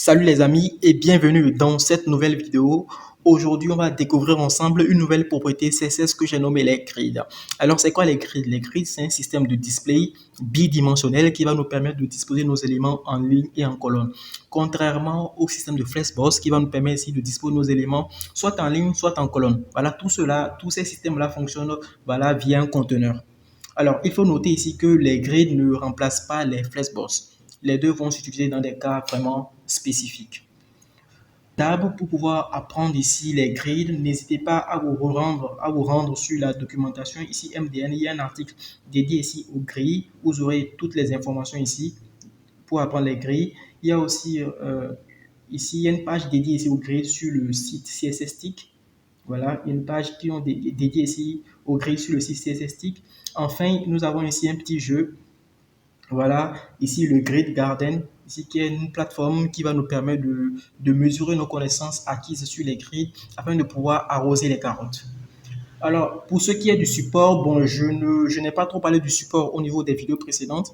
Salut les amis et bienvenue dans cette nouvelle vidéo. Aujourd'hui, on va découvrir ensemble une nouvelle propriété CSS que j'ai nommée les grids. Alors, c'est quoi les grids? Les grids, c'est un système de display bidimensionnel qui va nous permettre de disposer nos éléments en ligne et en colonne. Contrairement au système de Flexbox qui va nous permettre ici de disposer nos éléments soit en ligne, soit en colonne. Voilà, tout cela, tous ces systèmes-là fonctionnent via un conteneur. Alors, il faut noter ici que les grids ne remplacent pas les flexbox. Les deux vont s'utiliser dans des cas vraiment spécifiques. D'abord, pour pouvoir apprendre ici les grids, n'hésitez pas à vous rendre sur la documentation ici MDN. Il y a un article dédié ici aux grilles. Vous aurez toutes les informations ici pour apprendre les grilles. Il y a aussi ici il y a une page dédiée ici aux grilles sur le site CSSTick. Voilà, une page qui est dédiée ici aux grilles sur le site CSSTick. Enfin, nous avons ici un petit jeu. Voilà, ici le Grid Garden, ici qui est une plateforme qui va nous permettre de mesurer nos connaissances acquises sur les grids afin de pouvoir arroser les carottes. Alors, pour ce qui est du support, bon, je n'ai pas trop parlé du support au niveau des vidéos précédentes,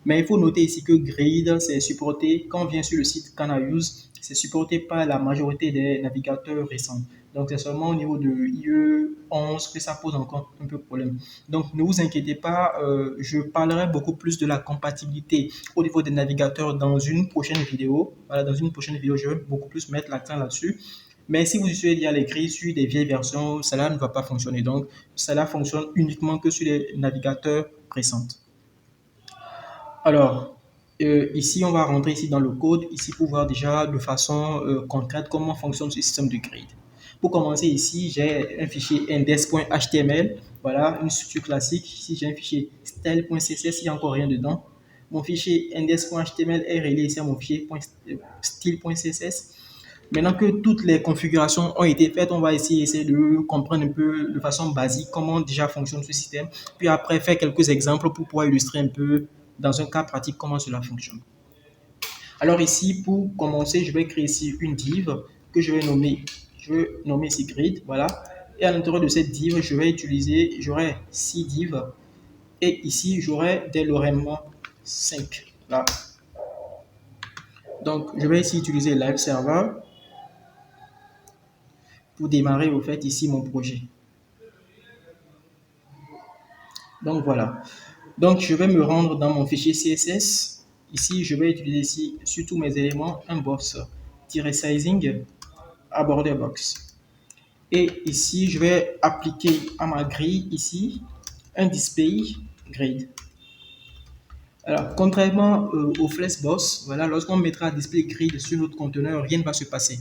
mais il faut noter ici que Grid, c'est supporté, quand on vient sur le site CanaUse, c'est supporté par la majorité des navigateurs récents. Donc, c'est seulement au niveau de IE 11 que ça pose encore un peu de problème. Donc, ne vous inquiétez pas, je parlerai beaucoup plus de la compatibilité au niveau des navigateurs dans une prochaine vidéo. Voilà, dans une prochaine vidéo, je vais beaucoup plus mettre l'accent là-dessus. Mais si vous utilisez déjà les grilles sur des vieilles versions, cela ne va pas fonctionner. Donc, cela fonctionne uniquement que sur les navigateurs récents. Alors, ici, on va rentrer ici dans le code, ici pour voir déjà de façon concrète comment fonctionne ce système de grid. Pour commencer ici, j'ai un fichier index.html, voilà, une structure classique. Ici, j'ai un fichier style.css, il n'y a encore rien dedans. Mon fichier index.html est relié ici à mon fichier style.css. Maintenant que toutes les configurations ont été faites, on va essayer de comprendre un peu de façon basique comment déjà fonctionne ce système. Puis après, faire quelques exemples pour pouvoir illustrer un peu dans un cas pratique comment cela fonctionne. Alors ici, pour commencer, je vais créer ici une div que je vais nommer ici grid, voilà. Et à l'intérieur de cette div, j'aurai 6 divs. Et ici, j'aurai des lorem 5. Là. Donc, je vais ici utiliser Live Server pour démarrer au fait ici mon projet. Donc voilà. Donc je vais me rendre dans mon fichier CSS. Ici, je vais utiliser ici sur tous mes éléments un box-sizing à border box. Et ici, je vais appliquer à ma grille ici un display grid. Alors, contrairement au Flexbox, voilà, lorsqu'on mettra display grid sur notre conteneur, rien ne va se passer.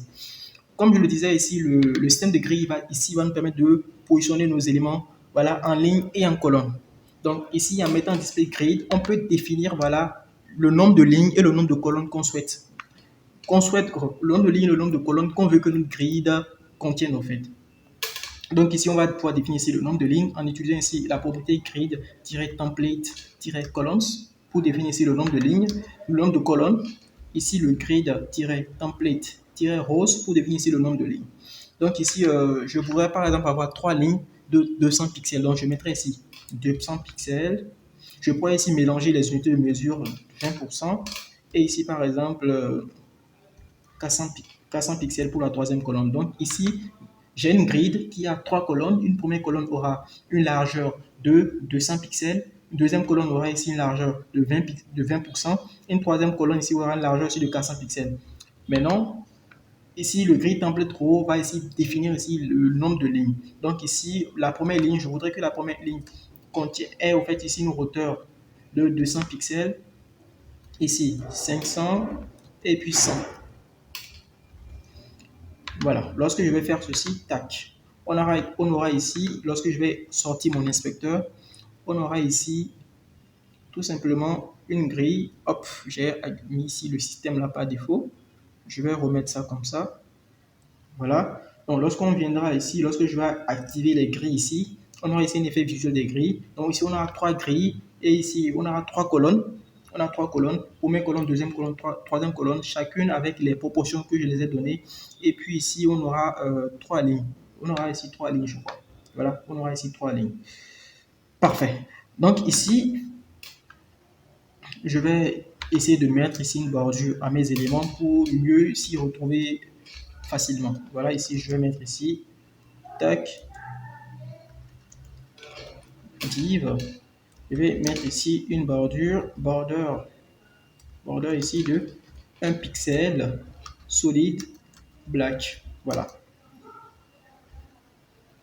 Comme je le disais ici, le système de grille va nous permettre de positionner nos éléments voilà, en ligne et en colonne. Donc ici, en mettant display grid, on peut définir voilà, le nombre de lignes et le nombre de colonnes qu'on souhaite. Le nombre de lignes et le nombre de colonnes qu'on veut que notre grille contienne en fait. Donc ici, on va pouvoir définir ici le nombre de lignes en utilisant ici la propriété grid-template-columns pour définir ici le nombre de lignes, le nombre de colonnes. Ici, le grid-template-rows pour définir ici le nombre de lignes. Donc ici, je pourrais par exemple avoir 3 lignes de 200 pixels. Donc je mettrai ici 200 pixels. Je pourrais ici mélanger les unités de mesure 20%. Et ici, par exemple, 400 pixels pour la troisième colonne. Donc ici, j'ai une grid qui a 3 colonnes. Une première colonne aura une largeur de 200 pixels. Une deuxième colonne aura ici une largeur de 20%. Une troisième colonne ici aura une largeur aussi de 400 pixels. Maintenant, ici, le grid template row va ici définir ici le nombre de lignes. Donc ici, la première ligne, je voudrais que la première ligne ait au fait ici une hauteur de 200 pixels. Ici, 500 et puis 100. Voilà, lorsque je vais faire ceci, tac, on aura ici, lorsque je vais sortir mon inspecteur, on aura ici tout simplement une grille. Hop, j'ai mis ici le système là par défaut. Je vais remettre ça comme ça. Voilà. Donc, lorsqu'on viendra ici, lorsque je vais activer les grilles ici, on aura ici un effet visuel des grilles. Donc, ici, on aura 3 grilles et ici, on aura 3 colonnes. On a 3 colonnes, première colonne, deuxième colonne, troisième colonne, chacune avec les proportions que je les ai données. Et puis ici, on aura 3 lignes. On aura ici 3 lignes, je crois. Voilà, on aura ici 3 lignes. Parfait. Donc ici, je vais essayer de mettre ici une bordure à mes éléments pour mieux s'y retrouver facilement. Voilà, ici, je vais mettre ici, tac, div. Je vais mettre ici une border ici de 1 pixel, solide, black. Voilà,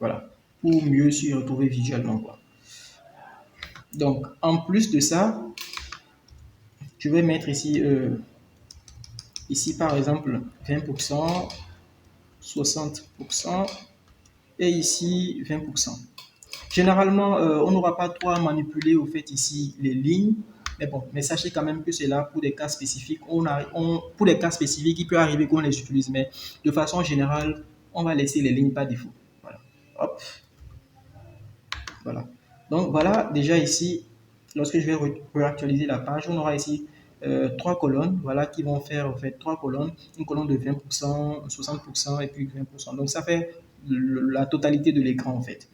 voilà, pour mieux s'y retrouver visuellement, quoi. Donc, en plus de ça, je vais mettre ici, ici par exemple 20%, 60% et ici 20%. Généralement, on n'aura pas trop à manipuler au fait ici les lignes, mais bon, mais sachez quand même que c'est là pour des cas spécifiques. Pour des cas spécifiques, il peut arriver qu'on les utilise, mais de façon générale, on va laisser les lignes par défaut. Voilà. Hop, voilà. Donc voilà, déjà ici, lorsque je vais réactualiser la page, on aura ici trois colonnes, voilà, qui vont faire en fait trois colonnes, une colonne de 20%, 60% et puis 20%. Donc ça fait la totalité de l'écran en fait.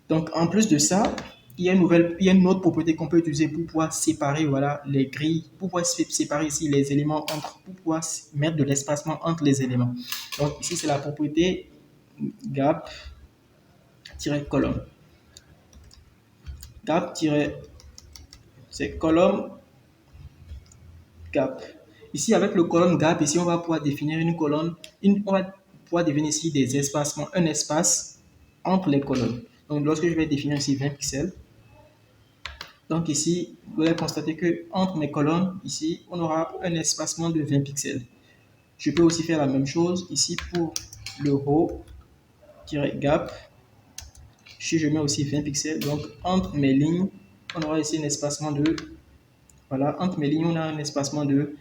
Donc en plus de ça, il y a une autre propriété qu'on peut utiliser pour pouvoir séparer voilà, les grilles, pour pouvoir séparer ici les éléments entre, pour pouvoir mettre de l'espacement entre les éléments. Donc ici c'est la propriété gap-colonne. Gap- c'est colonne gap. Ici, avec le colonne gap, ici, on va pouvoir définir une colonne, on va pouvoir définir ici des espacements, un espace entre les colonnes. Donc, lorsque je vais définir ici 20 pixels, donc ici, vous allez constater que entre mes colonnes, ici, on aura un espacement de 20 pixels. Je peux aussi faire la même chose ici pour le row-gap. Si je mets aussi 20 pixels, donc entre mes lignes, on aura ici un espacement de voilà, entre mes lignes, on a un espacement de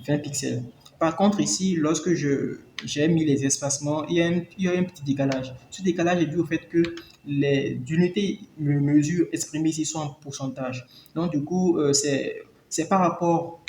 20 pixels. Par contre, ici, lorsque j'ai mis les espacements, il y a un petit décalage. Ce décalage est dû au fait que les unités de mesure exprimées ici sont en pourcentage. Donc, du coup, c'est par rapport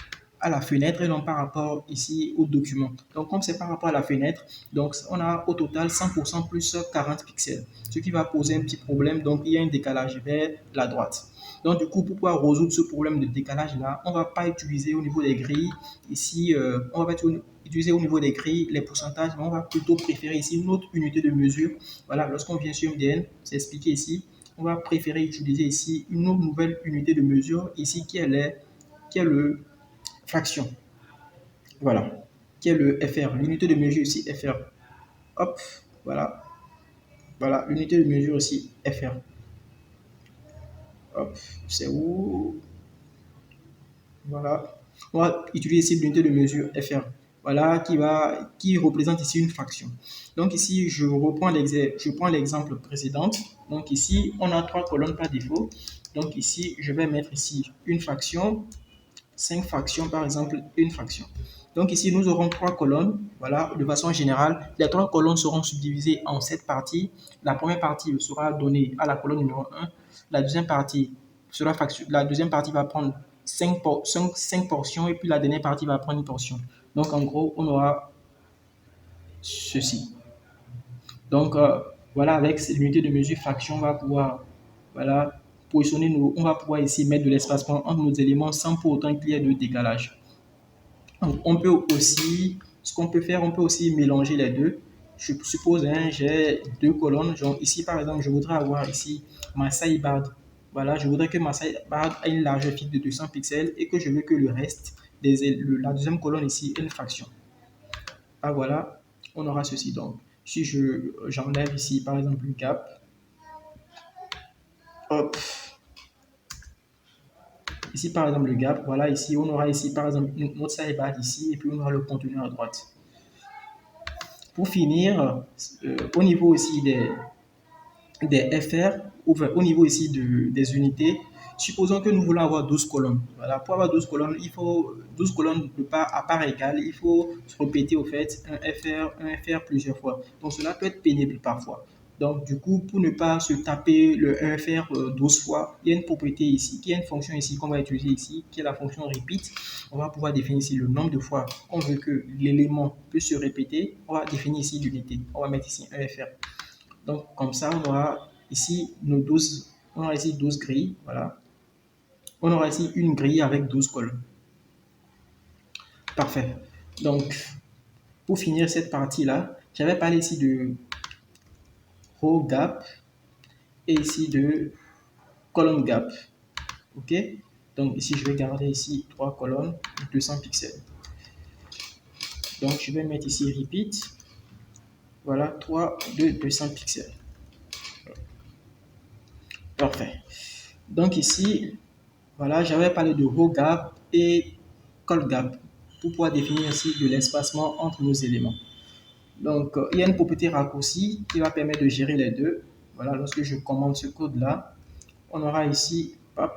à la fenêtre et non par rapport ici au document. Donc, comme c'est par rapport à la fenêtre, donc on a au total 100% plus 40 pixels, ce qui va poser un petit problème. Donc, il y a un décalage vers la droite. Donc, du coup, pour pouvoir résoudre ce problème de décalage-là, on ne va pas utiliser au niveau des grilles, ici, on va pas utiliser au niveau des grilles les pourcentages, mais on va plutôt préférer ici une autre unité de mesure. Voilà, lorsqu'on vient sur MDN, c'est expliqué ici, on va préférer utiliser ici une autre nouvelle unité de mesure, ici, qui est le fraction. Voilà, qui est le FR, l'unité de mesure ici, FR. Hop, voilà, voilà, l'unité de mesure ici, FR. Hop, c'est où? Voilà. On va utiliser ici l'unité de mesure FR. Voilà, qui représente ici une fraction. Donc ici, je prends l'exemple précédent. Donc ici, on a trois colonnes par défaut. Donc ici, je vais mettre ici une fraction, 5 fractions par exemple, une fraction. Donc ici, nous aurons trois colonnes. Voilà, de façon générale, les trois colonnes seront subdivisées en 7 parties. La première partie sera donnée à la colonne numéro 1. La deuxième partie sera la deuxième partie va prendre 5 portions et puis la dernière partie va prendre une portion. Donc en gros, on aura ceci. Donc voilà, avec l'unité de mesure fraction, on va pouvoir voilà, positionner on va pouvoir ici mettre de l'espacement entre nos éléments sans pour autant qu'il y ait de décalage. Donc, on peut aussi, ce qu'on peut faire, on peut aussi mélanger les deux. Je suppose, hein, j'ai deux colonnes. Genre ici, par exemple, je voudrais avoir ici ma sidebar. Voilà, je voudrais que ma sidebar ait une largeur fixe de 200 pixels et que je veux que le reste, la deuxième colonne ici, ait une fraction. Ah voilà, on aura ceci. Donc, si j'enlève ici, par exemple, le gap, hop, ici, par exemple, le gap, voilà, ici, on aura ici, par exemple, notre sidebar ici, et puis on aura le contenu à droite. Pour finir, au niveau aussi des FR, au niveau ici des unités, supposons que nous voulons avoir 12 colonnes. Voilà, pour avoir 12 colonnes, il faut 12 colonnes à part égale, il faut se répéter au fait un FR plusieurs fois. Donc cela peut être pénible parfois. Donc du coup, pour ne pas se taper le 1FR 12 fois, il y a une propriété ici, qui est une fonction ici qu'on va utiliser ici, qui est la fonction repeat. On va pouvoir définir ici le nombre de fois qu'on veut que l'élément puisse se répéter. On va définir ici l'unité. On va mettre ici 1FR. Donc, comme ça, on aura ici on aura ici 12 grilles. Voilà. On aura ici une grille avec 12 colonnes. Parfait. Donc, pour finir cette partie-là, j'avais parlé ici de row gap et ici de column gap. OK? Donc, ici, je vais garder ici 3 colonnes, 200 pixels. Donc, je vais mettre ici repeat. Voilà, 3 de 200 pixels. Parfait. Donc, ici, voilà, j'avais parlé de row gap et column gap pour pouvoir définir ici de l'espacement entre nos éléments. Donc, il y a une propriété raccourci qui va permettre de gérer les deux. Voilà, lorsque je commande ce code-là, on aura ici, hop,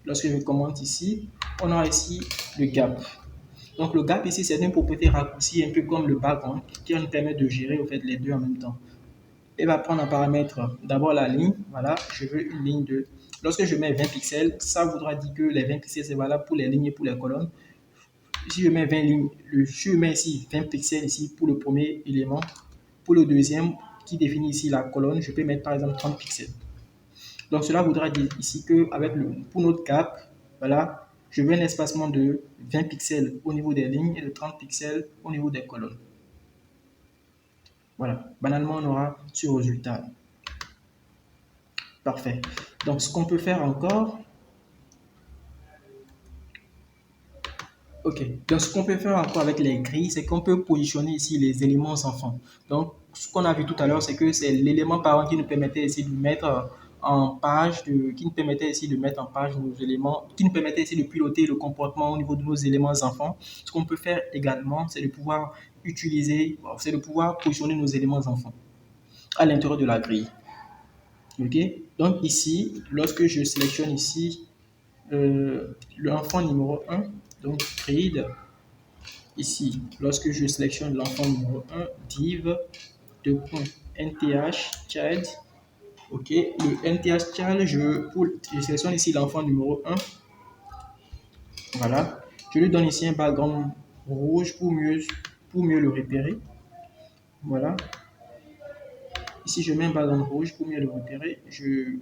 lorsque je commente ici, on aura ici le gap. Donc, le gap ici, c'est une propriété raccourci un peu comme le background qui va nous permettre de gérer au fait, les deux en même temps. Elle va prendre en paramètre d'abord la ligne. Voilà, je veux une ligne de... Lorsque je mets 20 pixels, ça voudra dire que les 20 pixels, c'est valable pour les lignes et pour les colonnes. Si je mets 20 lignes, je mets ici 20 pixels ici pour le premier élément. Pour le deuxième, qui définit ici la colonne, je peux mettre par exemple 30 pixels. Donc cela voudra dire ici que pour notre cap, voilà, je veux un espacement de 20 pixels au niveau des lignes et de 30 pixels au niveau des colonnes. Voilà, banalement on aura ce résultat. Parfait. Donc ce qu'on peut faire encore, ok. Donc ce qu'on peut faire encore avec les grilles, c'est qu'on peut positionner ici les éléments enfants. Donc ce qu'on a vu tout à l'heure, c'est que c'est l'élément parent qui nous permettait ici de mettre en page, qui nous permettait ici de mettre en page nos éléments, qui nous permettait ici de piloter le comportement au niveau de nos éléments enfants. Ce qu'on peut faire également, c'est de pouvoir c'est de pouvoir positionner nos éléments enfants à l'intérieur de la grille. Ok. Donc ici, lorsque je sélectionne ici l'enfant numéro 1, donc grid, ici, lorsque je sélectionne l'enfant numéro 1, div .nth child, ok, le nth child, je sélectionne ici l'enfant numéro 1, voilà, je lui donne ici un background rouge pour mieux le repérer, voilà. Ici, je mets un background rouge pour mieux le repérer, je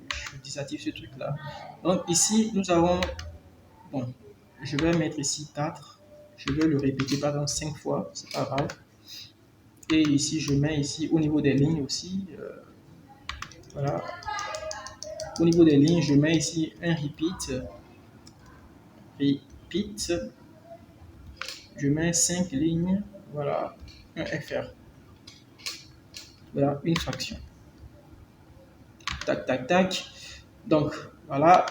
désactive ce truc-là. Donc ici, nous avons, bon, je vais mettre ici 4, je vais le répéter par exemple 5 fois, c'est pas grave. Et ici, je mets ici au niveau des lignes aussi, voilà. Au niveau des lignes, je mets ici un repeat, je mets 5 lignes, voilà, un fr, voilà, une fraction. Tac, tac, tac. Donc, voilà.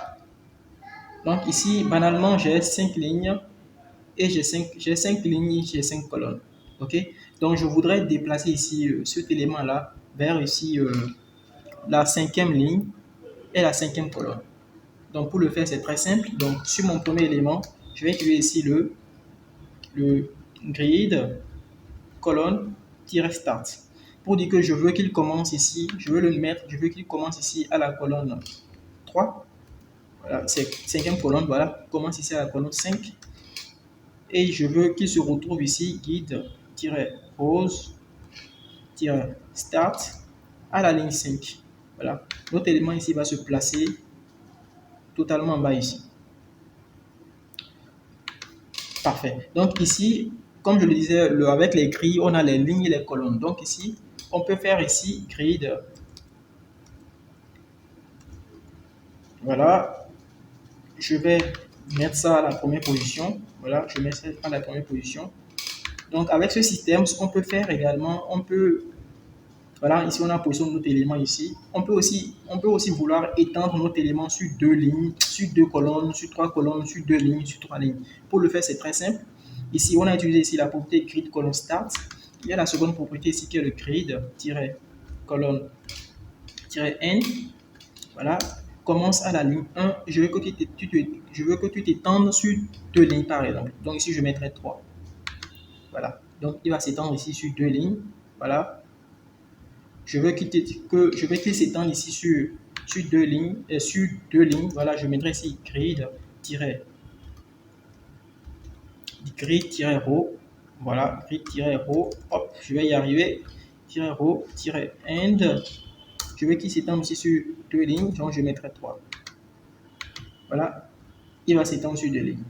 Donc ici, banalement, j'ai 5 lignes et j'ai 5 lignes, j'ai 5 colonnes. Ok? Donc, je voudrais déplacer ici cet élément-là vers ici la 5e ligne et la 5e colonne. Donc, pour le faire, c'est très simple. Donc, sur mon premier élément, je vais utiliser ici le grid colonne-start pour dire que je veux qu'il commence ici, je veux qu'il commence ici à la colonne 3. Voilà, c'est 5e colonne, voilà, commence ici à la colonne 5. Et je veux qu'il se retrouve ici, guide-rose-start à la ligne 5. Voilà, notre élément ici va se placer totalement en bas ici. Parfait. Donc ici, comme je le disais, avec les grilles, on a les lignes et les colonnes. Donc ici, on peut faire ici grid. Voilà. Je vais mettre ça à la première position. Voilà, je mets ça à la première position. Donc avec ce système, ce qu'on peut faire également, on peut, voilà, ici on a positionné notre élément ici. On peut aussi vouloir étendre notre élément sur 2 lignes, sur 2 colonnes, sur 3 colonnes, sur 2 lignes, sur 3 lignes. Pour le faire, c'est très simple. Ici, on a utilisé ici la propriété grid colonne start. Il y a la seconde propriété ici qui est le grid-colonne-n. Voilà, commence à la ligne 1. Je veux que tu t'étendes sur 2 lignes par exemple. Donc ici, je mettrai 3. Voilà, donc il va s'étendre ici sur 2 lignes. Voilà, je veux qu'il s'étende ici sur 2 lignes. Voilà, je mettrai ici grid-row. Voilà, grid-row, hop, je vais y arriver, -row-end, je veux qu'il s'étende ici sur 2 lignes, donc je mettrai 3. Voilà, il va s'étendre sur 2 lignes.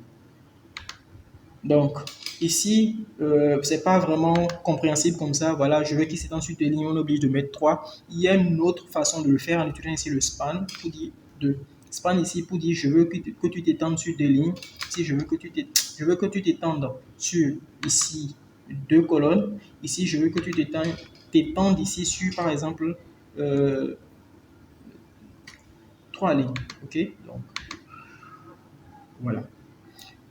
Donc, ici, c'est pas vraiment compréhensible comme ça. Voilà, je veux qu'il s'étende sur deux lignes, on est obligé de mettre 3. Il y a une autre façon de le faire en utilisant ici le span pour dire 2. Span ici pour dire je veux que tu t'étendes sur deux lignes. Ici, je veux que tu t'étendes sur ici deux colonnes. Ici, je veux que tu t'étendes ici sur, par exemple, trois lignes. OK? Donc, voilà.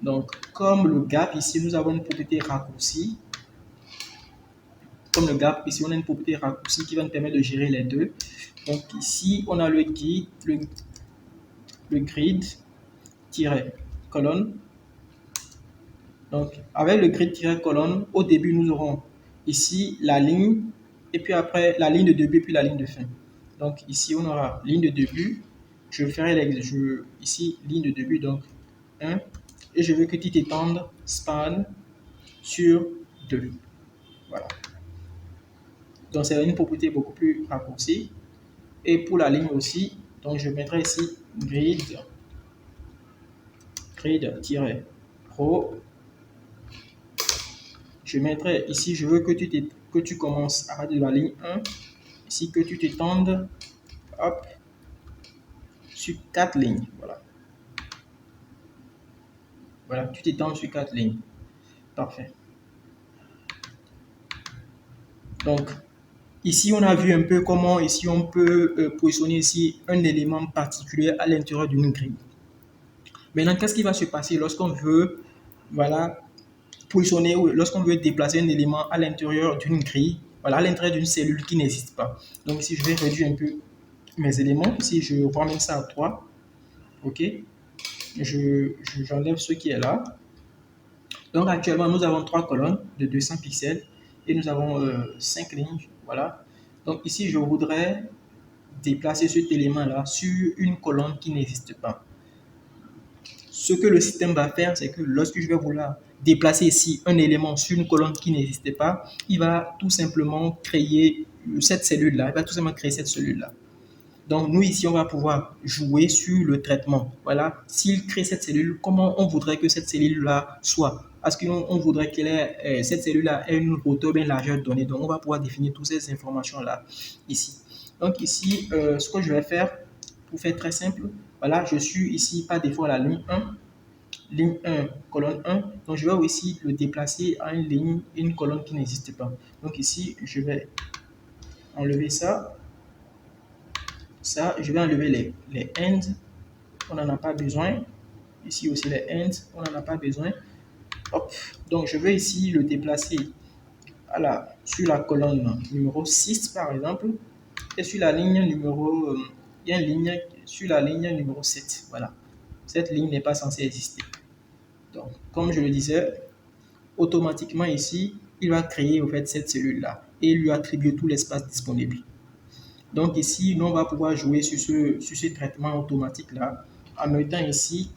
Donc, comme le gap, ici, nous avons une propriété raccourci. Comme le gap, ici, on a une propriété raccourci qui va nous permettre de gérer les deux. Donc, ici, on a le grid-colonne. Donc, avec le grid-colonne, au début, nous aurons ici la ligne, et puis après, la ligne de début, puis la ligne de fin. Donc, ici, on aura ligne de début. Je ferai ici, ligne de début, donc 1. Et je veux que tu t'étendes span sur 2. Voilà. Donc, c'est une propriété beaucoup plus raccourcie. Et pour la ligne aussi, donc je mettrai ici grid-pro. Je mettrai ici, je veux que tu commences à partir de la ligne 1. Ici, que tu t'étendes, hop, sur 4 lignes. Voilà. Voilà, tu t'étends sur 4 lignes. Parfait. Donc, ici, on a vu un peu comment ici on peut positionner ici un élément particulier à l'intérieur d'une grille. Maintenant, qu'est-ce qui va se passer lorsqu'on veut, voilà, positionner ou lorsqu'on veut déplacer un élément à l'intérieur d'une grille, voilà, à l'intérieur d'une cellule qui n'existe pas. Donc ici, je vais réduire un peu mes éléments. Ici, je ramène ça à 3. OK. J'enlève ce qui est là. Donc actuellement, nous avons 3 colonnes de 200 pixels et nous avons 5 lignes. Voilà. Donc ici, je voudrais déplacer cet élément-là sur une colonne qui n'existe pas. Ce que le système va faire, c'est que lorsque je vais vouloir déplacer ici un élément sur une colonne qui n'existait pas, il va tout simplement créer cette cellule-là. Il va tout simplement créer cette cellule-là. Donc, nous, ici, on va pouvoir jouer sur le traitement. Voilà. S'il crée cette cellule, comment on voudrait que cette cellule-là soit? Est-ce qu'on voudrait que cette cellule-là ait une hauteur, une largeur donnée? Donc, on va pouvoir définir toutes ces informations-là ici. Donc, ici, ce que je vais faire, pour faire très simple, voilà, je suis ici par défaut à la ligne 1, colonne 1. Donc, je vais aussi le déplacer à une colonne qui n'existe pas. Donc, ici, je vais enlever ça. Je vais enlever les ends. On n'en a pas besoin. Ici aussi, les ends, on n'en a pas besoin. Hop. Donc, je vais ici le déplacer sur la colonne numéro 6, par exemple. Et sur la ligne numéro... il y a une ligne sur la ligne numéro 7. Voilà. Cette ligne n'est pas censée exister. Donc, comme je le disais, automatiquement ici, il va créer en fait cette cellule-là et lui attribuer tout l'espace disponible. Donc ici, nous, on va pouvoir jouer sur ce traitement automatique-là en mettant ici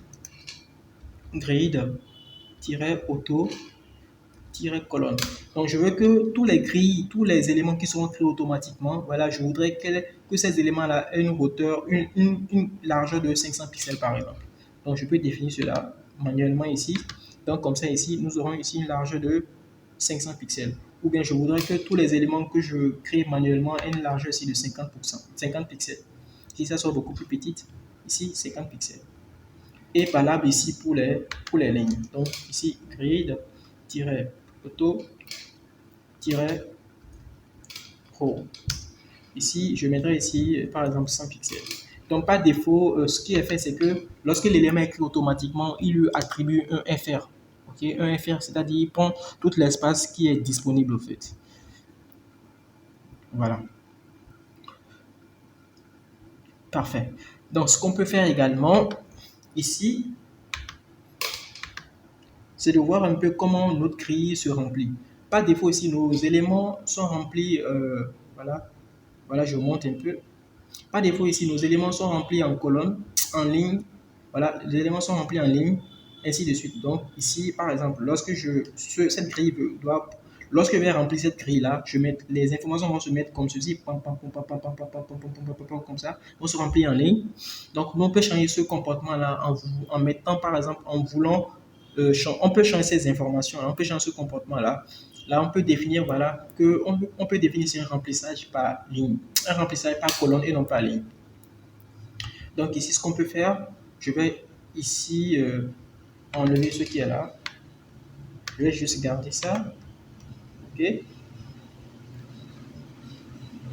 grid-auto-colonne. Donc je veux que tous les éléments qui seront créés automatiquement, voilà, je voudrais que ces éléments-là aient une hauteur, une largeur de 500 pixels par exemple. Donc je peux définir cela manuellement ici. Donc comme ça ici, nous aurons ici une largeur de 500 pixels. Ou bien je voudrais que tous les éléments que je crée manuellement aient une largeur ici de 50 pixels. Si ça soit beaucoup plus petite, ici 50 pixels. Et valable ici pour les lignes. Donc ici grid-auto-pro. Ici, je mettrai ici par exemple 100 pixels. Donc par défaut, ce qui est fait, c'est que lorsque l'élément est créé automatiquement, il lui attribue un FR. Okay? Un FR, c'est-à-dire il prend tout l'espace qui est disponible en fait. Voilà. Parfait. Donc ce qu'on peut faire également ici, c'est de voir un peu comment notre grille se remplit. Par défaut ici, nos éléments sont remplis, voilà, je monte un peu. Par défaut ici, nos éléments sont remplis en colonne, en ligne. Voilà, les éléments sont remplis en ligne, ainsi de suite. Donc ici, par exemple, lorsque cette grille lorsque je vais remplir cette grille-là, les informations vont se mettre comme ceci, comme ça, vont se remplir en ligne. Donc, nous, on peut changer ce comportement-là en mettant, par exemple, en voulant on peut changer ces informations, on peut changer ce comportement-là. Là, on peut définir, voilà, on peut définir un remplissage par ligne, un remplissage par colonne et non par ligne. Donc ici, ce qu'on peut faire, je vais ici enlever ce qui est là. Je vais juste garder ça. OK.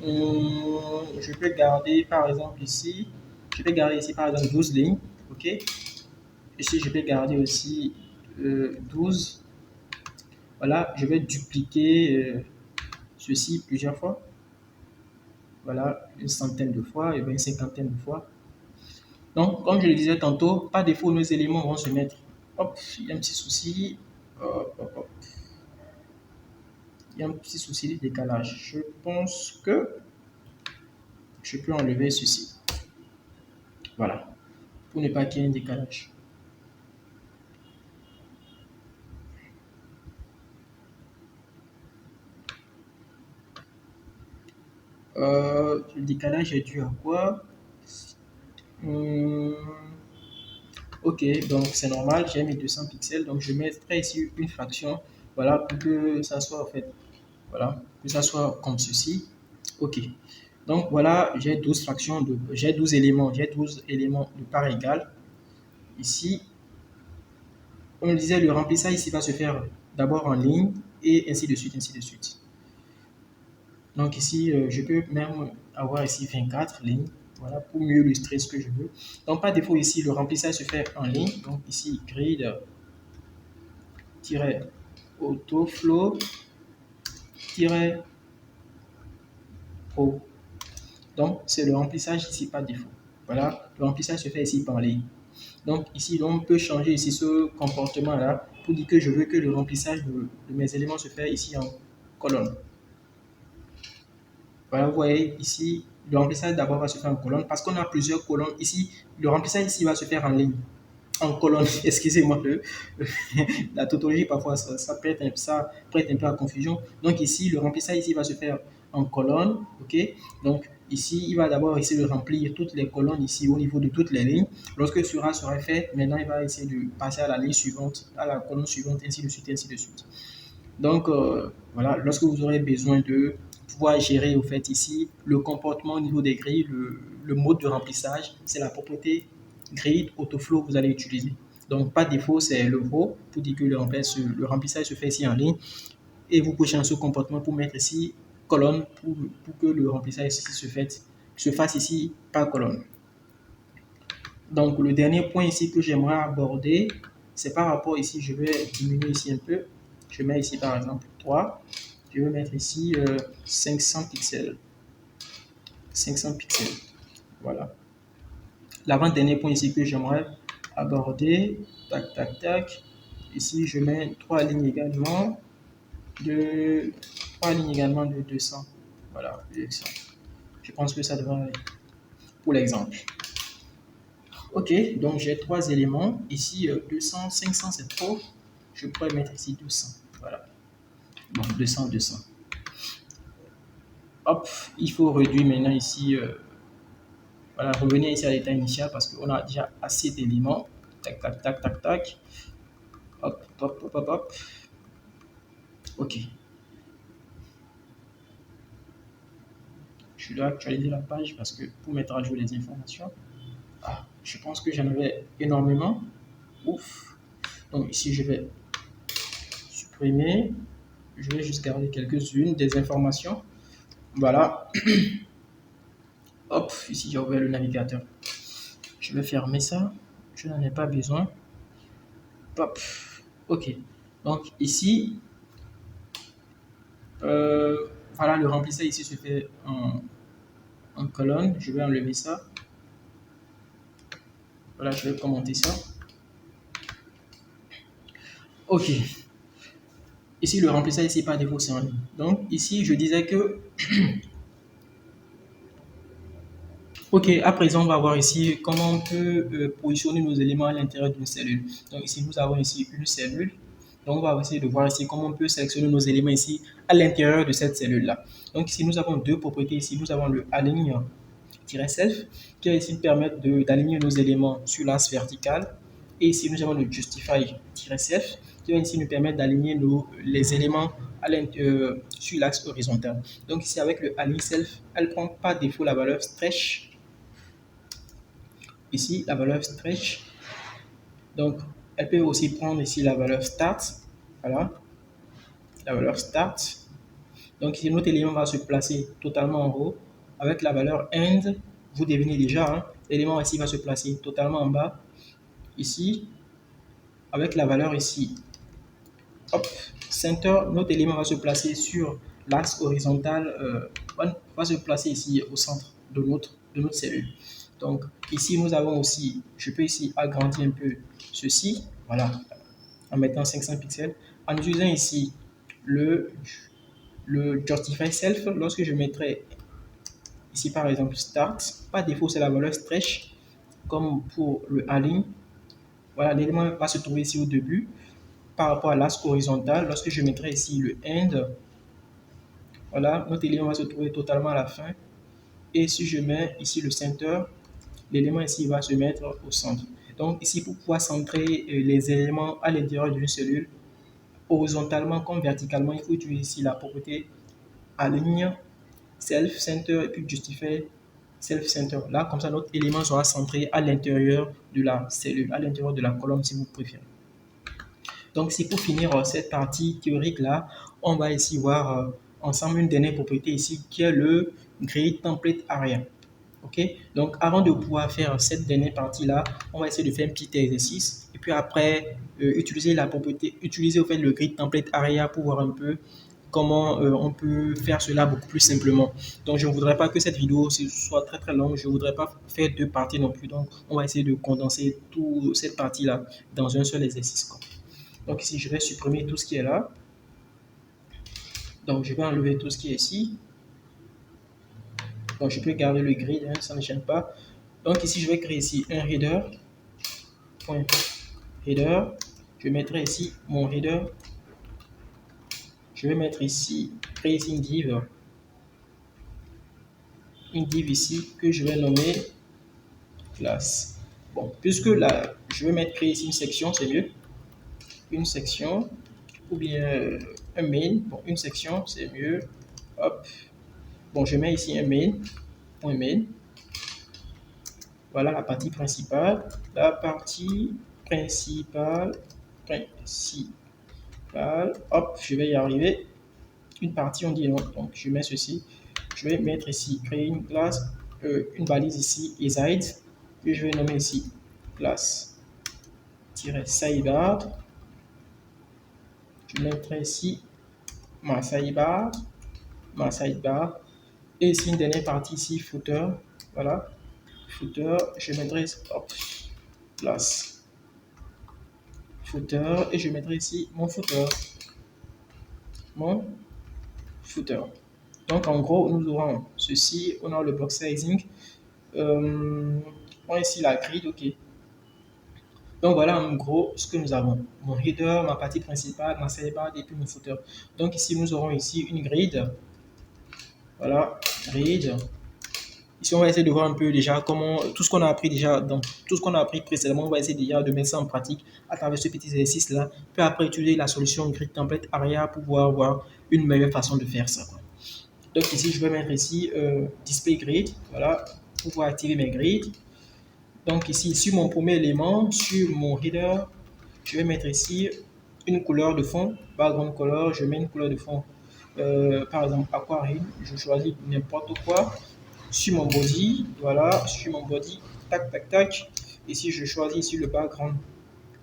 Je peux garder par exemple ici, je vais garder ici par exemple 12 lignes. OK. Ici, je vais garder aussi 12. Voilà, je vais dupliquer ceci plusieurs fois. Voilà, une centaine de fois et bien une cinquantaine de fois. Donc, comme je le disais tantôt, par défaut, nos éléments vont se mettre. Hop, il y a un petit souci. Hop, hop, hop. Il y a un petit souci de décalage. Je pense que je peux enlever ceci. Voilà, pour ne pas qu'il y ait un décalage. Le décalage est dû à quoi? Ok, donc c'est normal, j'ai mis 200 pixels, donc je mettrai ici une fraction, voilà, pour que ça soit en fait, voilà, que ça soit comme ceci. Ok, donc voilà, j'ai 12 fractions, j'ai 12 éléments, de part égale. Ici, comme je disais, le remplissage ici va se faire d'abord en ligne et ainsi de suite, ainsi de suite. Donc ici, je peux même avoir ici 24 lignes, voilà, pour mieux illustrer ce que je veux. Donc par défaut ici, le remplissage se fait en ligne. Donc ici, grid-autoflow-pro. Donc c'est le remplissage ici par défaut. Voilà, le remplissage se fait ici par ligne. Donc ici, on peut changer ici ce comportement-là pour dire que je veux que le remplissage de mes éléments se fait ici en colonne. Voilà, vous voyez ici, le remplissage d'abord va se faire en colonne parce qu'on a plusieurs colonnes. Ici, le remplissage ici va se faire en ligne, en colonne. Excusez-moi, la tautologie parfois ça prête un peu à confusion. Donc ici, le remplissage ici va se faire en colonne, ok. Donc ici, il va d'abord essayer de remplir toutes les colonnes ici au niveau de toutes les lignes. Lorsque cela sera fait, maintenant il va essayer de passer à la ligne suivante, à la colonne suivante, ainsi de suite, ainsi de suite. Donc voilà, lorsque vous aurez besoin de pouvoir gérer au fait ici le comportement au niveau des grilles, le mode de remplissage, c'est la propriété grid autoflow que vous allez utiliser. Donc par défaut, c'est le raw pour dire que le remplissage se fait ici en ligne et vous pouvez changer ce comportement pour mettre ici colonne pour que le remplissage ici se fasse ici par colonne. Donc le dernier point ici que j'aimerais aborder, c'est par rapport ici, je vais diminuer ici un peu. Je mets ici par exemple 3. Je vais mettre ici 500 pixels. 500 pixels. Voilà. L'avant-dernier point ici que j'aimerais aborder. Tac, tac, tac. Ici, je mets 3 lignes également de 200. Voilà, 200. Je pense que ça devrait aller pour l'exemple. Ok, donc j'ai 3 éléments. Ici, 200, 500 c'est trop. Je pourrais mettre ici 200. Voilà. Donc 200, 200. Hop, il faut réduire maintenant ici. Voilà, revenir ici à l'état initial parce qu'on a déjà assez d'éléments. Tac, tac, tac, tac, tac. Hop, hop, hop, hop, hop. Ok. Je dois actualiser la page parce que pour mettre à jour les informations. Ah, je pense que j'en avais énormément. Ouf. Donc ici, je vais supprimer. Je vais juste garder quelques-unes des informations. Voilà. Hop, ici j'ai ouvert le navigateur. Je vais fermer ça. Je n'en ai pas besoin. Hop. Ok. Donc ici, voilà, le remplissage ici se fait en colonne. Je vais enlever ça. Voilà, je vais commenter ça. Ok. Ici, le remplissage ici par défaut, c'est en ligne. Donc ici, je disais que ok, à présent, on va voir ici comment on peut positionner nos éléments à l'intérieur d'une cellule. Donc ici, nous avons ici une cellule. Donc, on va essayer de voir ici comment on peut sélectionner nos éléments ici à l'intérieur de cette cellule-là. Donc ici, nous avons deux propriétés. Ici, nous avons le align-self qui va ici permettre d'aligner nos éléments sur l'axe vertical Et ici, nous avons le justify-self qui va ici nous permettre d'aligner les éléments sur l'axe horizontal. Donc ici, avec le align self, elle prend par défaut la valeur stretch. Ici, la valeur stretch. Donc, elle peut aussi prendre ici la valeur start. Voilà, la valeur start. Donc ici, notre élément va se placer totalement en haut. Avec la valeur end, vous devinez déjà, hein, l'élément ici va se placer totalement en bas. Ici, avec la valeur ici, hop, center, notre élément va se placer sur l'axe horizontal, va se placer ici au centre de notre cellule. Donc ici, nous avons aussi, je peux ici agrandir un peu ceci, voilà, en mettant 500 pixels, en utilisant ici le justify self. Lorsque je mettrai ici par exemple start, par défaut c'est la valeur stretch, comme pour le align. Voilà, l'élément va se trouver ici au début par rapport à l'axe horizontal. Lorsque je mettrai ici le end, voilà, notre élément va se trouver totalement à la fin. Et si je mets ici le center, l'élément ici va se mettre au centre. Donc ici, pour pouvoir centrer les éléments à l'intérieur d'une cellule, horizontalement comme verticalement, il faut utiliser ici la propriété align self center et puis justify self center. Là, comme ça, notre élément sera centré à l'intérieur de la cellule, à l'intérieur de la colonne si vous préférez. Donc, si pour finir cette partie théorique là, on va ici voir ensemble une dernière propriété ici qui est le grid template area. Ok, donc avant de pouvoir faire cette dernière partie là, on va essayer de faire un petit exercice et puis après utiliser la propriété, utiliser au fait le grid template area pour voir un peu comment on peut faire cela beaucoup plus simplement. Donc je ne voudrais pas que cette vidéo soit très très longue, je ne voudrais pas faire deux parties non plus, donc on va essayer de condenser toute cette partie là dans un seul exercice. Donc ici je vais supprimer tout ce qui est là, donc je vais enlever tout ce qui est ici. Donc je peux garder le grid, hein, ça ne gêne pas. Donc ici je vais créer ici un header, header. Je mettrai ici mon header. Je vais mettre ici, créer ici une div ici que je vais nommer classe. Bon, puisque là, je vais mettre créer ici une section, c'est mieux. Une section, ou bien un main. Bon, une section, c'est mieux. Hop. Bon, je mets ici un main, point main. Voilà la partie principale. La partie principale, hop, je vais y arriver. Une partie, on dit non, donc je mets ceci. Je vais mettre ici, créer une classe, une balise ici, aside, et je vais nommer ici classe-sidebar. Je mettrai ici ma sidebar, et ici une dernière partie ici, footer, voilà, footer, je mettrai hop, classe footer, et je mettrai ici mon footer, Donc en gros, nous aurons ceci, on a le block sizing, on a ici la grid, ok. Donc voilà en gros ce que nous avons. Mon header, ma partie principale, ma sidebar et puis mon footer. Donc ici nous aurons ici une grid. Voilà, grid. Ici on va essayer de voir un peu déjà comment tout ce qu'on a appris déjà dans tout ce qu'on a appris précédemment, on va essayer déjà de mettre ça en pratique à travers ce petit exercice là. Puis après utiliser la solution grid template area pour pouvoir avoir une meilleure façon de faire ça. Donc ici je vais mettre ici display grid, voilà, pour pouvoir activer mes grids. Donc ici, sur mon premier élément, sur mon header, je vais mettre ici une couleur de fond, background color, je mets une couleur de fond, par exemple aquarine, je choisis n'importe quoi. Sur mon body, voilà, sur mon body, tac, tac, tac. Ici, je choisis ici le background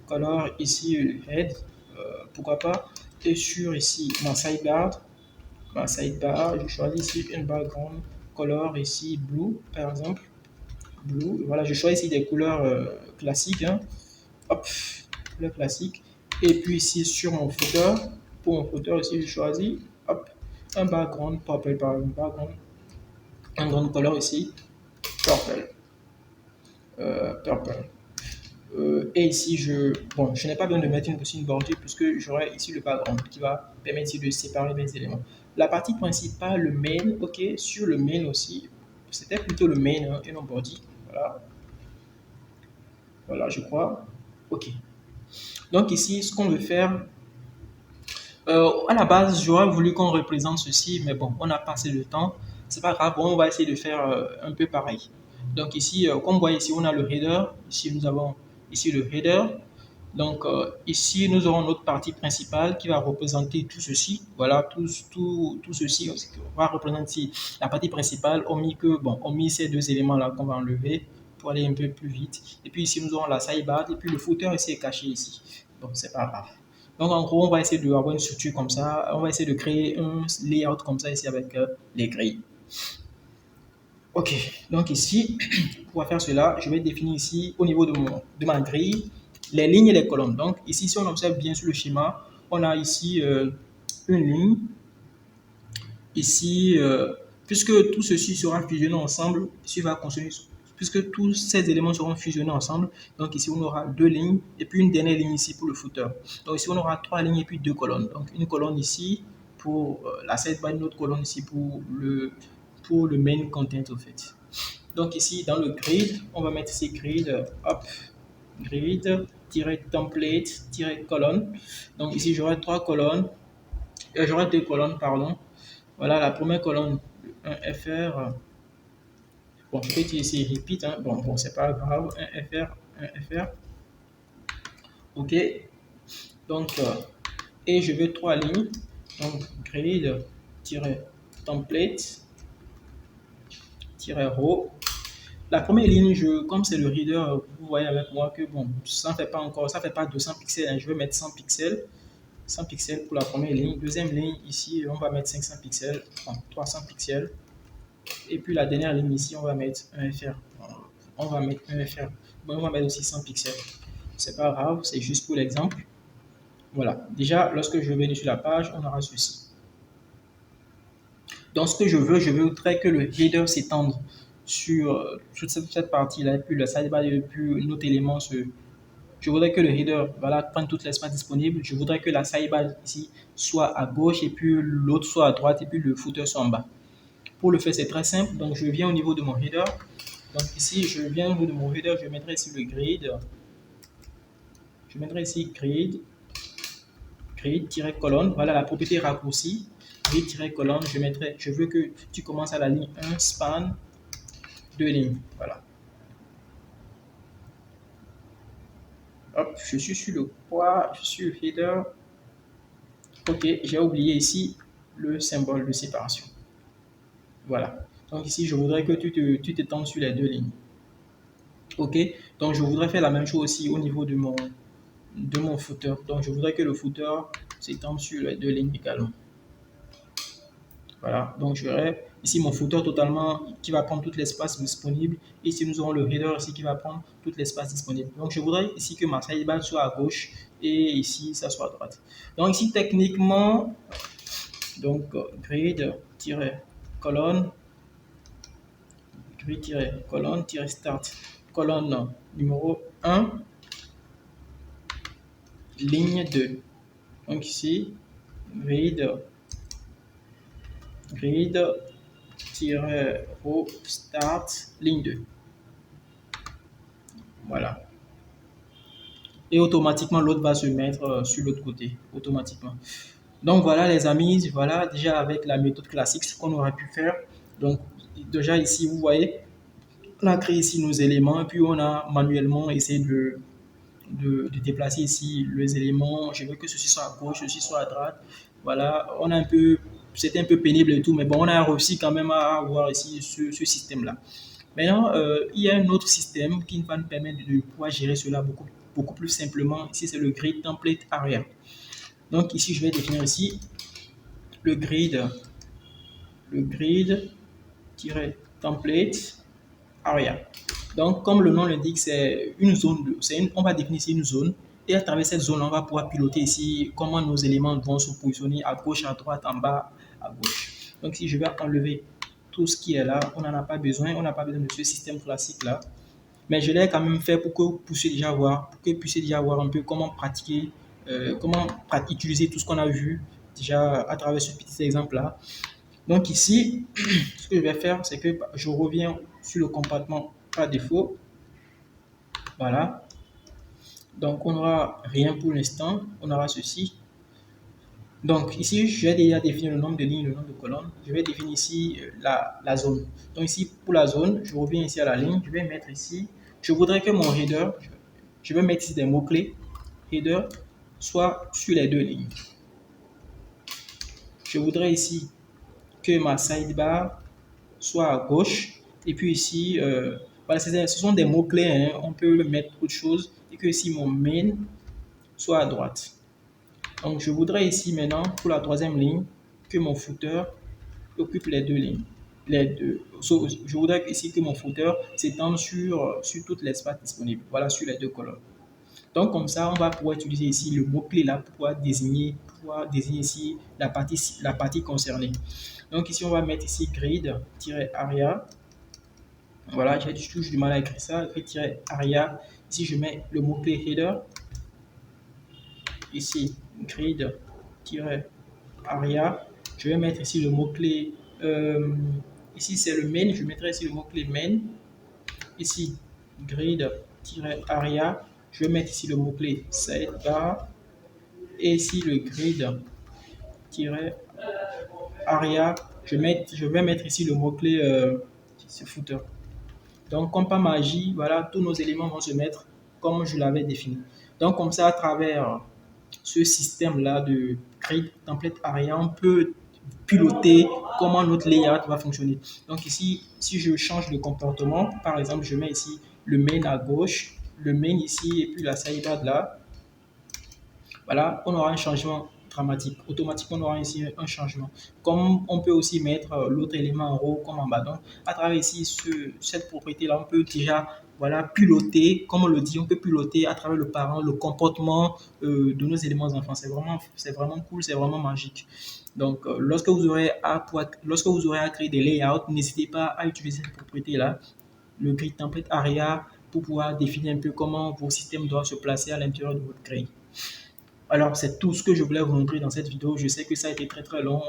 color, ici le head, pourquoi pas. Et sur ici ma sidebar, je choisis ici un background color, ici blue, par exemple. Blue. Voilà, je choisis ici des couleurs classiques. Hein. Hop, couleur classique. Et puis ici sur mon footer, pour mon footer ici, je choisis hop, un background purple, par exemple, un background color ici, purple. Purple. Et ici, je n'ai pas besoin de mettre une bordure puisque j'aurai ici le background qui va permettre ici de séparer mes éléments. La partie principale, le main, ok, sur le main aussi, c'était plutôt le main hein, et non body. Voilà. Voilà, je crois. OK. Donc ici, ce qu'on veut faire, à la base, j'aurais voulu qu'on représente ceci, mais bon, on n'a pas assez de temps. C'est pas grave, on va essayer de faire un peu pareil. Donc ici, comme vous voyez ici, on a le header. Ici, nous avons ici le header. Donc ici, nous aurons notre partie principale qui va représenter tout ceci. Voilà, tout ceci va représenter la partie principale. On mis ces deux éléments-là qu'on va enlever pour aller un peu plus vite. Et puis ici, nous aurons la sidebar et puis le footer ici est caché ici. Donc, c'est pas grave. Donc, en gros, on va essayer d'avoir une structure comme ça. On va essayer de créer un layout comme ça ici avec les grilles. Ok, donc ici, pour faire cela, je vais définir ici au niveau de ma grille les lignes et les colonnes. Donc ici, si on observe bien sur le schéma, on a ici une ligne. Ici, puisque tout ceci sera fusionné ensemble, ici va construire, puisque tous ces éléments seront fusionnés ensemble, donc ici on aura deux lignes et puis une dernière ligne ici pour le footer. Donc ici on aura trois lignes et puis deux colonnes. Donc une colonne ici pour la sidebar, une autre colonne ici pour le main content au fait. Donc ici dans le grid, on va mettre ici grid, hop, grid-template-colonne. Donc ici j'aurai trois colonnes, j'aurai deux colonnes, pardon. Voilà la première colonne, un FR. Bon, je peux utiliser repeat, hein. Bon, c'est pas grave. Un FR, un FR. OK. Donc, et je veux trois lignes. Donc, grid-template-row. La première ligne, comme c'est le reader, vous voyez avec moi que bon, ça ne fait pas encore, ça fait pas 200 pixels. Hein. Je vais mettre 100 pixels. 100 pixels pour la première ligne. Deuxième ligne, ici, on va mettre 500 pixels. Bon, 300 pixels. Et puis la dernière ligne ici, on va mettre un FR. On va mettre un FR. Bon, on va mettre aussi 100 pixels. C'est pas grave, c'est juste pour l'exemple. Voilà. Déjà, lorsque je vais sur la page, on aura ceci. Donc, ce que je voudrais que le header s'étende sur toute cette partie-là, et puis le sidebar, et puis notre élément je voudrais que le header voilà, prenne tout l'espace disponible. Je voudrais que la sidebar ici soit à gauche et puis l'autre soit à droite et puis le footer soit en bas. Pour le faire, c'est très simple. Donc, je viens au niveau de mon header. Donc, ici, je viens au niveau de mon header. Je mettrai ici le grid. Je mettrai ici grid-colonne. Voilà la propriété raccourci. Grid-colonne. Je veux que tu commences à la ligne 1, span, 2 lignes. Voilà. Hop, je suis sur le quoi, je suis le header. Ok, j'ai oublié ici le symbole de séparation. Voilà. Donc ici, je voudrais que tu t'étendes sur les deux lignes. Ok, donc je voudrais faire la même chose aussi au niveau de mon footer. Donc je voudrais que le footer s'étende sur les deux lignes également. Voilà, donc j'aurai ici mon footer totalement qui va prendre tout l'espace disponible. Ici nous aurons le header ici qui va prendre tout l'espace disponible. Donc je voudrais ici que ma sidebar soit à gauche et ici ça soit à droite. Donc ici techniquement, donc grid-colonne, grid-colonne-start, colonne numéro 1, ligne 2. Donc ici, grid-row start ligne 2. Voilà. Et automatiquement, l'autre va se mettre sur l'autre côté, automatiquement. Donc voilà les amis, voilà déjà avec la méthode classique ce qu'on aurait pu faire. Donc déjà ici, vous voyez, on a créé ici nos éléments et puis on a manuellement essayé de déplacer ici les éléments. Je veux que ceci soit à gauche, ceci soit à droite. Voilà, c'était un peu pénible et tout, mais bon, on a réussi quand même à avoir ici ce système-là. Maintenant, il y a un autre système qui va nous permettre de pouvoir gérer cela beaucoup plus simplement. Ici, c'est le grid template area. Donc ici, je vais définir ici le grid-template area. Donc, comme le nom l'indique, c'est une zone, on va définir ici une zone. Et à travers cette zone, on va pouvoir piloter ici comment nos éléments vont se positionner à gauche, à droite, en bas, à gauche. Donc, si je vais enlever tout ce qui est là, on n'en a pas besoin. On n'a pas besoin de ce système classique-là. Mais je l'ai quand même fait pour que vous puissiez déjà voir, un peu comment pratiquer, comment utiliser tout ce qu'on a vu déjà à travers ce petit exemple-là. Donc ici, ce que je vais faire, c'est que je reviens sur le compartiment par défaut. Voilà. Donc, on n'aura rien pour l'instant. On aura ceci. Donc, ici, j'ai déjà défini le nombre de lignes, le nombre de colonnes. Je vais définir ici la zone. Donc, ici, pour la zone, je reviens ici à la ligne. Je vais mettre ici, je voudrais que mon header, je vais mettre ici des mots-clés. Header soit sur les deux lignes. Je voudrais ici que ma sidebar soit à gauche. Et puis ici, voilà, ce sont des mots-clés. Hein, on peut mettre autre chose. Et que ici, mon main soit à droite. Donc, je voudrais ici maintenant, pour la troisième ligne, que mon footer occupe les deux lignes. Les deux. Je voudrais ici que mon footer s'étende sur tout l'espace disponible. Voilà, sur les deux colonnes. Donc, comme ça, on va pouvoir utiliser ici le mot-clé là pour pouvoir désigner ici la partie concernée. Donc, ici, on va mettre ici grid-aria. Voilà, j'ai toujours du mal à écrire ça. Grid-aria. Ici, je mets le mot-clé header. Ici, grid-aria. Je vais mettre ici le mot-clé. Ici, c'est le main. Je mettrai ici le mot-clé main. Ici, grid-aria. Je vais mettre ici le mot-clé sidebar. Et ici, le grid-aria. Je vais mettre ici le mot-clé footer. Donc, comme par magie, voilà, tous nos éléments vont se mettre comme je l'avais défini. Donc, comme ça, à travers ce système-là de grid template aria, on peut piloter comment notre layout va fonctionner. Donc ici, si je change de comportement, par exemple, je mets ici le main à gauche, le main ici et puis la sidebar là, voilà, on aura un changement dramatique. Automatiquement, on aura ici un changement. Comme on peut aussi mettre l'autre élément en haut comme en bas. Donc, à travers ici, cette propriété-là, on peut déjà voilà, piloter, comme on le dit, on peut piloter à travers le parent, le comportement de nos éléments enfants. C'est vraiment cool, c'est vraiment magique. Donc, lorsque vous aurez à créer des layouts, n'hésitez pas à utiliser cette propriété-là, le grid template aria, pour pouvoir définir un peu comment vos systèmes doivent se placer à l'intérieur de votre grid. Alors, c'est tout ce que je voulais vous montrer dans cette vidéo. Je sais que ça a été très long.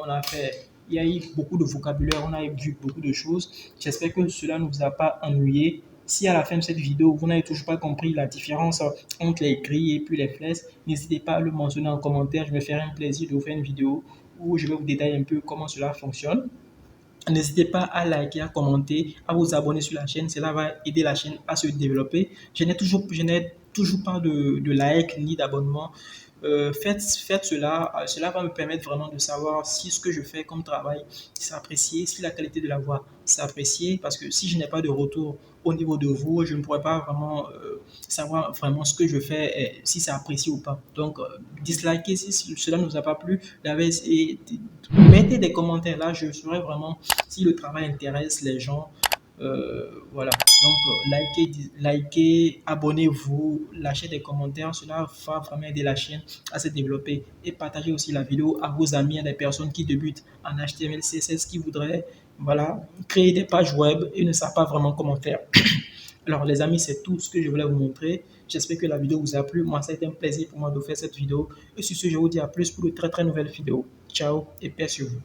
Il y a eu beaucoup de vocabulaire, on a vu beaucoup de choses. J'espère que cela ne vous a pas ennuyé. Si à la fin de cette vidéo, vous n'avez toujours pas compris la différence entre les grilles et puis les flèches, n'hésitez pas à le mentionner en commentaire. Je me ferai un plaisir de vous faire une vidéo où je vais vous détailler un peu comment cela fonctionne. N'hésitez pas à liker, à commenter, à vous abonner sur la chaîne. Cela va aider la chaîne à se développer. Je n'ai toujours pas de like ni d'abonnement. Faites cela. Cela va me permettre vraiment de savoir si ce que je fais comme travail s'apprécie, si la qualité de la voix s'apprécie. Parce que si je n'ai pas de retour au niveau de vous, je ne pourrais pas vraiment savoir vraiment ce que je fais, si c'est apprécié ou pas. Donc, dislikez si cela ne vous a pas plu. Mettez des commentaires là. Je serais vraiment, si le travail intéresse les gens, voilà. Donc, likez, abonnez-vous, lâchez des commentaires. Cela va vraiment aider la chaîne à se développer. Et partagez aussi la vidéo à vos amis, à des personnes qui débutent en HTML, CSS, qui voudraient voilà, créer des pages web et ne savent pas vraiment comment faire. Alors les amis, c'est tout ce que je voulais vous montrer. J'espère que la vidéo vous a plu. Moi, ça a été un plaisir pour moi de faire cette vidéo. Et sur ce, je vous dis à plus pour de très nouvelles vidéos. Ciao et paix sur vous.